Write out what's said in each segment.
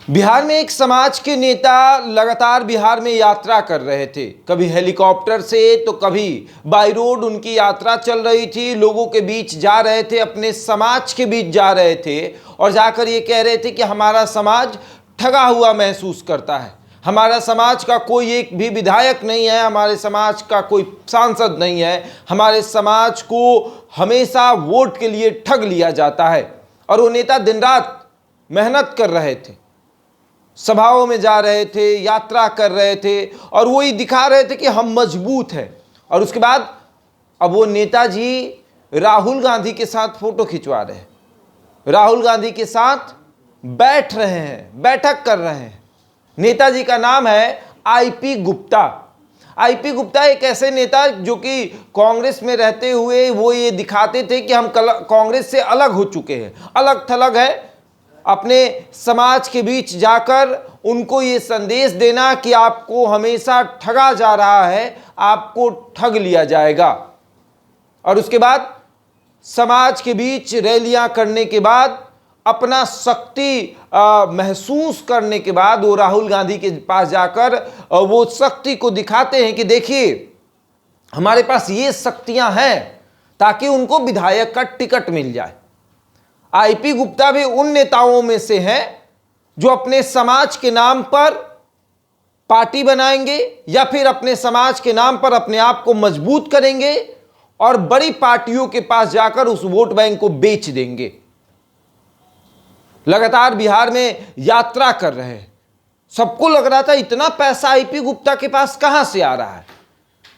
बिहार में एक समाज के नेता लगातार बिहार में यात्रा कर रहे थे। कभी हेलीकॉप्टर से तो कभी बाई रोड उनकी यात्रा चल रही थी। लोगों के बीच जा रहे थे, अपने समाज के बीच जा रहे थे और जाकर ये कह रहे थे कि हमारा समाज ठगा हुआ महसूस करता है, हमारा समाज का कोई एक भी विधायक नहीं है, हमारे समाज का कोई सांसद नहीं है, हमारे समाज को हमेशा वोट के लिए ठग लिया जाता है। और वो नेता दिन रात मेहनत कर रहे थे, सभाओं में जा रहे थे, यात्रा कर रहे थे और वही दिखा रहे थे कि हम मजबूत हैं। और उसके बाद अब वो नेताजी राहुल गांधी के साथ फोटो खिंचवा रहे हैं, राहुल गांधी के साथ बैठ रहे हैं, बैठक कर रहे हैं। नेताजी का नाम है आईपी गुप्ता। आईपी गुप्ता एक ऐसे नेता जो कि कांग्रेस में रहते हुए वो ये दिखाते थे कि हम कांग्रेस से अलग हो चुके हैं, अलग थलग है। अपने समाज के बीच जाकर उनको ये संदेश देना कि आपको हमेशा ठगा जा रहा है, आपको ठग लिया जाएगा। और उसके बाद समाज के बीच रैलियां करने के बाद, अपना शक्ति महसूस करने के बाद वो राहुल गांधी के पास जाकर वो शक्ति को दिखाते हैं कि देखिए हमारे पास ये शक्तियां हैं, ताकि उनको विधायक का टिकट मिल जाए। आईपी गुप्ता भी उन नेताओं में से हैं जो अपने समाज के नाम पर पार्टी बनाएंगे या फिर अपने समाज के नाम पर अपने आप को मजबूत करेंगे और बड़ी पार्टियों के पास जाकर उस वोट बैंक को बेच देंगे। लगातार बिहार में यात्रा कर रहे हैं। सबको लग रहा था इतना पैसा आईपी गुप्ता के पास कहां से आ रहा है,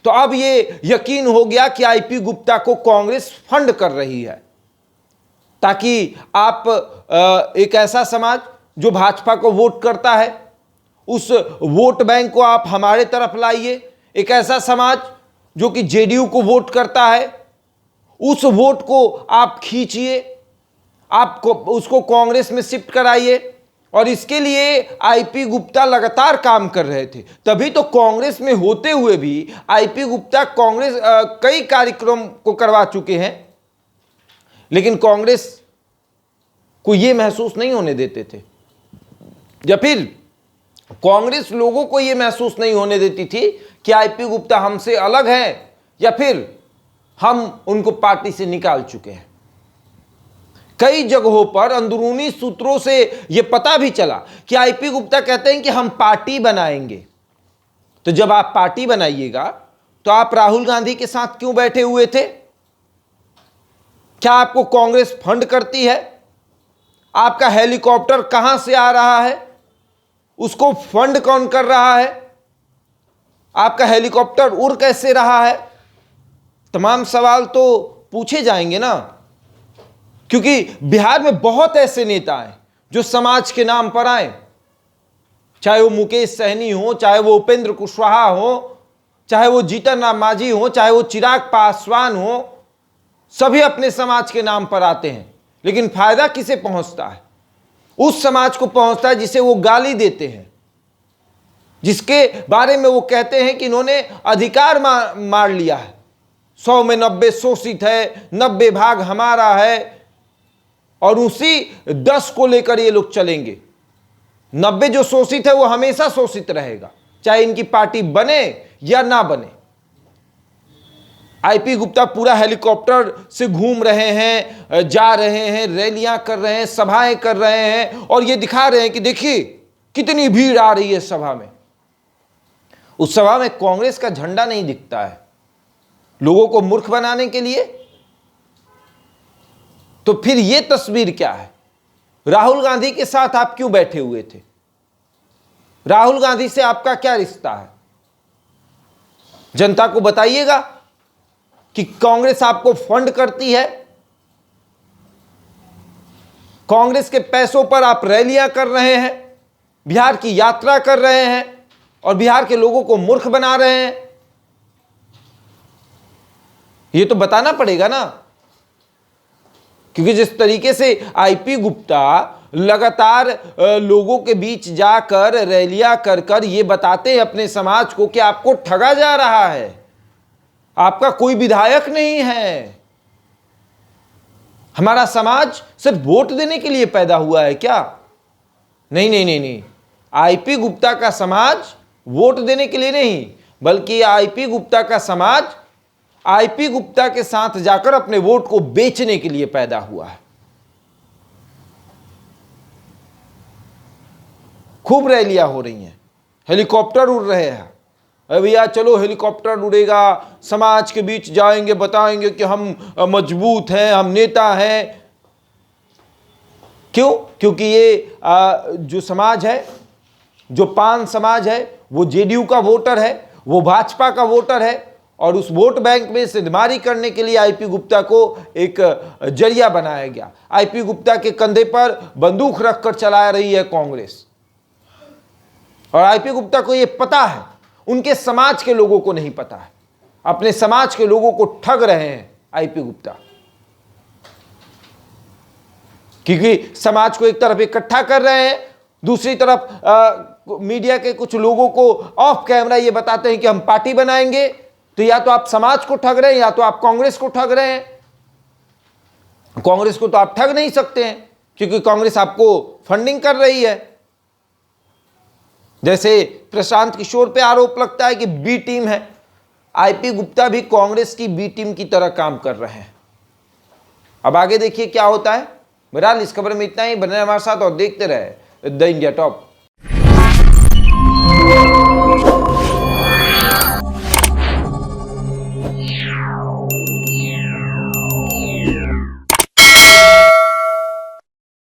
तो अब ये यकीन हो गया कि आईपी गुप्ता को कांग्रेस फंड कर रही है, ताकि आप एक ऐसा समाज जो भाजपा को वोट करता है, उस वोट बैंक को आप हमारे तरफ लाइए। एक ऐसा समाज जो कि जेडीयू को वोट करता है, उस वोट को आप खींचिए, आपको उसको कांग्रेस में शिफ्ट कराइए। और इसके लिए आईपी गुप्ता लगातार काम कर रहे थे। तभी तो कांग्रेस में होते हुए भी आईपी गुप्ता कांग्रेस कई कार्यक्रम को करवा चुके हैं, लेकिन कांग्रेस को यह महसूस नहीं होने देते थे, या फिर कांग्रेस लोगों को यह महसूस नहीं होने देती थी कि आईपी गुप्ता हमसे अलग हैं या फिर हम उनको पार्टी से निकाल चुके हैं। कई जगहों पर अंदरूनी सूत्रों से यह पता भी चला कि आईपी गुप्ता कहते हैं कि हम पार्टी बनाएंगे। तो जब आप पार्टी बनाइएगा तो आप राहुल गांधी के साथ क्यों बैठे हुए थे? क्या आपको कांग्रेस फंड करती है? आपका हेलीकॉप्टर कहां से आ रहा है? उसको फंड कौन कर रहा है? आपका हेलीकॉप्टर उड़ कैसे रहा है? तमाम सवाल तो पूछे जाएंगे ना, क्योंकि बिहार में बहुत ऐसे नेता हैं जो समाज के नाम पर आए, चाहे वो मुकेश सहनी हो, चाहे वो उपेंद्र कुशवाहा हो, चाहे वो जीतन राम मांझी हो, चाहे वो चिराग पासवान हो, सभी अपने समाज के नाम पर आते हैं। लेकिन फायदा किसे पहुंचता है? उस समाज को पहुंचता है जिसे वो गाली देते हैं, जिसके बारे में वो कहते हैं कि इन्होंने अधिकार मार लिया है, 100 में 90 शोषित है, 90 भाग हमारा है, और उसी 10 को लेकर ये लोग चलेंगे। 90 जो शोषित है वो हमेशा शोषित रहेगा, चाहे इनकी पार्टी बने या ना बने। आईपी गुप्ता पूरा हेलीकॉप्टर से घूम रहे हैं, जा रहे हैं, रैलियां कर रहे हैं, सभाएं कर रहे हैं और ये दिखा रहे हैं कि देखिए कितनी भीड़ आ रही है सभा में। उस सभा में कांग्रेस का झंडा नहीं दिखता है, लोगों को मूर्ख बनाने के लिए। तो फिर यह तस्वीर क्या है? राहुल गांधी के साथ आप क्यों बैठे हुए थे? राहुल गांधी से आपका क्या रिश्ता है? जनता को बताइएगा कि कांग्रेस आपको फंड करती है, कांग्रेस के पैसों पर आप रैलियां कर रहे हैं, बिहार की यात्रा कर रहे हैं और बिहार के लोगों को मूर्ख बना रहे हैं। यह तो बताना पड़ेगा ना, क्योंकि जिस तरीके से आईपी गुप्ता लगातार लोगों के बीच जाकर रैलियां कर कर ये बताते हैं अपने समाज को कि आपको ठगा जा रहा है, आपका कोई विधायक नहीं है, हमारा समाज सिर्फ वोट देने के लिए पैदा हुआ है क्या? नहीं नहीं नहीं नहीं, आईपी गुप्ता का समाज वोट देने के लिए नहीं, बल्कि आईपी गुप्ता का समाज आईपी गुप्ता के साथ जाकर अपने वोट को बेचने के लिए पैदा हुआ है। खूब रैलियां हो रही हैं, हेलीकॉप्टर उड़ रहे हैं। अरे भैया चलो हेलीकॉप्टर उड़ेगा, समाज के बीच जाएंगे, बताएंगे कि हम मजबूत हैं, हम नेता हैं। क्यों? क्योंकि ये जो समाज है, जो पान समाज है, वो जेडीयू का वोटर है, वो भाजपा का वोटर है, और उस वोट बैंक में सिद्धमारी करने के लिए आईपी गुप्ता को एक जरिया बनाया गया। आईपी गुप्ता के कंधे पर बंदूक रखकर चला रही है कांग्रेस, और आईपी गुप्ता को यह पता है, उनके समाज के लोगों को नहीं पता है। अपने समाज के लोगों को ठग रहे हैं आईपी गुप्ता, क्योंकि समाज को एक तरफ इकट्ठा कर रहे हैं, दूसरी तरफ मीडिया के कुछ लोगों को ऑफ कैमरा ये बताते हैं कि हम पार्टी बनाएंगे। तो या तो आप समाज को ठग रहे हैं, या तो आप कांग्रेस को ठग रहे हैं। कांग्रेस को तो आप ठग नहीं सकते हैं, क्योंकि कांग्रेस आपको फंडिंग कर रही है। जैसे प्रशांत किशोर पे आरोप लगता है कि बी टीम है, आईपी गुप्ता भी कांग्रेस की बी टीम की तरह काम कर रहे हैं। अब आगे देखिए क्या होता है। बहरहाल इस खबर में इतना ही। बने हमारे साथ और देखते रहे द इंडिया टॉप।